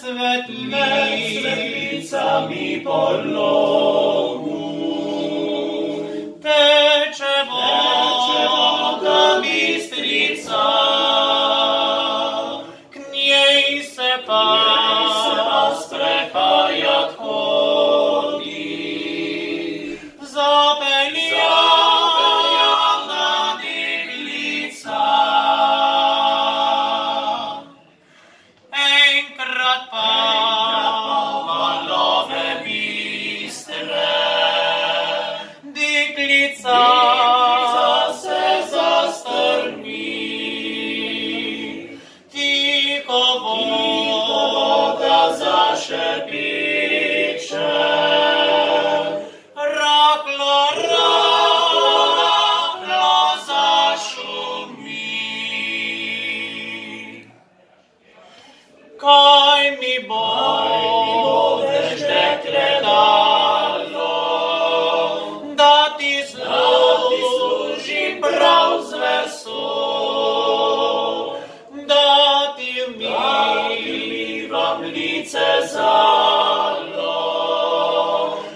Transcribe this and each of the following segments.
svetlicami podlogu. Teče voda bistrica, k njej se pa sprehajat hodi. Zapeljana deklica, enkrat pa valove bistre, deklica se zastrmi, tiho voda zašepiče, rahlo zašumi. Kaj mi boš, dekle, dalo, da ti služim prav z veso, da ti umivam lice zalo,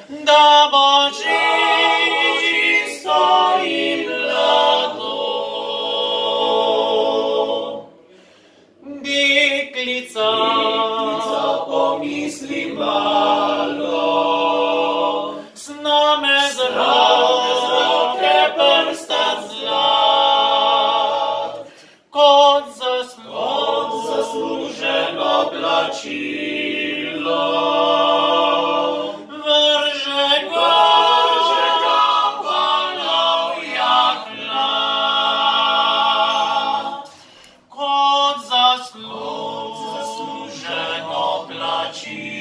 da bo čisto in mlado. Deklica, pomisli malo, sname z roke prstan zlat, kot zasluženo plačilo. Vrže ga v lovjah hlad, kot zasluženo plačilo.